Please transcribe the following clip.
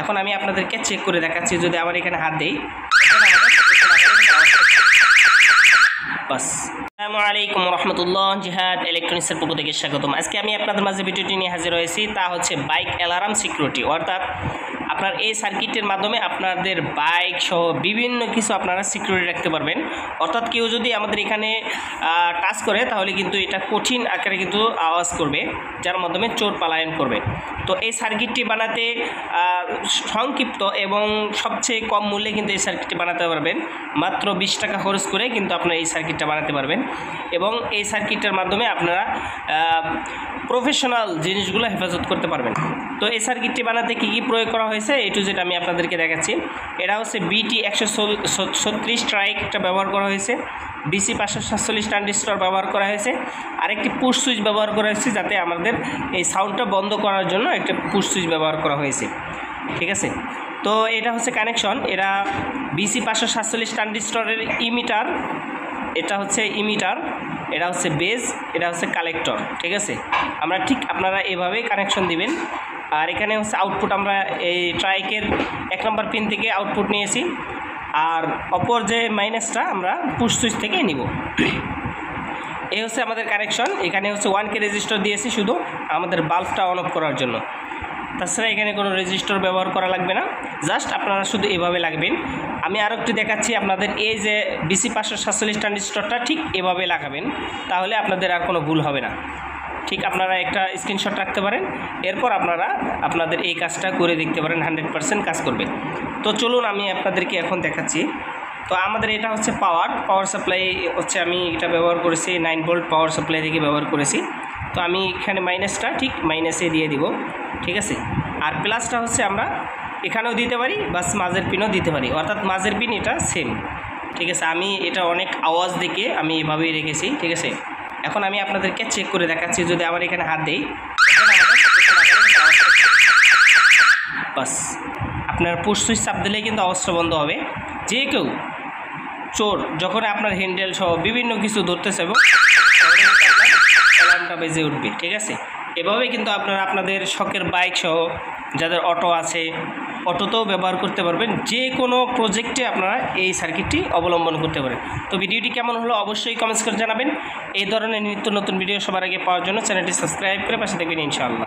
এখন আমি আপনাদেরকে চেক করে দেখাচ্ছি। যদি আমার এখানে হাত দেই, বাস। আসসালামু আলাইকুম রহমতুল্লাহ, জিহাদ ইলেকট্রনিক্সের পক্ষ থেকে স্বাগতম। আজকে আমি আপনাদের মাঝে ভিডিওটি নিয়ে হাজির হয়েছি, তা হচ্ছে বাইক অ্যালার্ম সিকিউরিটি। অর্থাৎ আপনার এই সার্কিটের মাধ্যমে আপনাদের বাইক সহ বিভিন্ন কিছু আপনারা সিকিউরিটি রাখতে পারবেন। অর্থাৎ কেউ যদি আমাদের এখানে টাচ করে তাহলে কিন্তু এটা কঠিন আকারে কিন্তু আওয়াজ করবে, যার মাধ্যমে চোর পালায়ন করবে। তো এই সার্কিটটি বানাতে সংক্ষিপ্ত এবং সবচেয়ে কম মূল্যে কিন্তু এই সার্কিটটি বানাতে পারবেন। মাত্র 20 টাকা খরচ করে কিন্তু আপনারা এই সার্কিটটা বানাতে পারবেন এবং এই সার্কিটের মাধ্যমে আপনারা প্রফেশনাল জিনিসগুলো হেফাজত করতে পারবেন। তো এই সার্কিটটি বানাতে কী কী প্রয়োগ করা হয়েছে এ টু জেড আমি আপনাদেরকে দেখাচ্ছি। এটা হচ্ছে BT 136 ট্রাইকটা ব্যবহার করা হয়েছে, DC 547 ট্রানজিস্টর ব্যবহার করা হয়েছে, আরেকটি পুশ সুইচ ব্যবহার করা হয়েছে, যাতে আমাদের এই সাউন্ডটা বন্ধ করার জন্য একটা পুশ সুইচ ব্যবহার করা হয়েছে। ঠিক আছে, তো এটা হচ্ছে কানেকশন। এরা BC 547 ট্রানজিস্টরের ইমিটার, এটা হচ্ছে ইমিটার, এটা হচ্ছে বেজ, এটা হচ্ছে কালেক্টর। ঠিক আছে, আমরা ঠিক আপনারা এভাবেই কানেকশন দিবেন। আর এখানে হচ্ছে আউটপুট, আমরা এই ট্রাইকের 1 নম্বর পিন থেকে আউটপুট নিয়েছি, আর অপর যে মাইনাসটা আমরা পুশ সুইচ থেকে নিব। এই হচ্ছে আমাদের কানেকশন। এখানে হচ্ছে 1K রেজিস্টার দিয়েছি শুধু আমাদের বাল্বটা অন অফ করার জন্য। তাছাড়া এখানে কোনো রেজিস্টার ব্যবহার করা লাগবে না, জাস্ট আপনারা শুধু এভাবে লাগবেন। আমি আরও একটু দেখাচ্ছি আপনাদের। এই যে BC 547 ট্রানজিস্টরটা ঠিক এভাবে লাগাবেন, তাহলে আপনাদের আর কোনো ভুল হবে না। ঠিক আপনারা একটা স্ক্রিনশট রাখতে পারেন, এরপর আপনারা আপনাদের এই কাজটা করে দেখতে পারেন, 100% কাজ করবে। তো চলুন আমি আপনাদেরকে এখন দেখাচ্ছি। তো আমাদের এটা হচ্ছে পাওয়ার সাপ্লাই হচ্ছে, আমি এটা ব্যবহার করেছি 9 ভোল্ট পাওয়ার সাপ্লাই থেকে ব্যবহার করেছি। তো আমি এখানে মাইনাসটা ঠিক মাইনাসে দিয়ে দিব। ঠিক আছে, আর প্লাসটা হচ্ছে আমরা এখানেও দিতে পারি, বাস মাঝের পিনও দিতে পারি, অর্থাৎ মাঝের পিন এটা সেম। ঠিক আছে, আমি এটা অনেক আওয়াজ দেখে আমি এভাবেই রেখেছি। ঠিক আছে, এখন আমি আপনাদেরকে চেক করে দেখাচ্ছি। যদি আমার এখানে হাত দেই, বাস আপনার পুশ সুইচ চাপ দিলেই কিন্তু আওয়াজটা বন্ধ হবে। যে কেউ চোর যখন আপনার হ্যান্ডেল সহ বিভিন্ন কিছু ধরতেছে এবং অ্যালার্মটা বেজে উঠবে। ঠিক আছে, এভাবে কিন্তু আপনারা আপনাদের শখের বাইক সহ যাদের অটো আছে, অটোতেও ব্যবহার করতে পারবেন। যে কোনো প্রজেক্টে আপনারা এই সার্কিটটি অবলম্বন করতে পারেন। তো ভিডিওটি কেমন হলো অবশ্যই কমেন্টস করে জানাবেন। এই ধরনের নিত্য নতুন ভিডিও সবার আগে পাওয়ার জন্য চ্যানেলটি সাবস্ক্রাইব করে পাশে থাকবেন ইনশাআল্লাহ।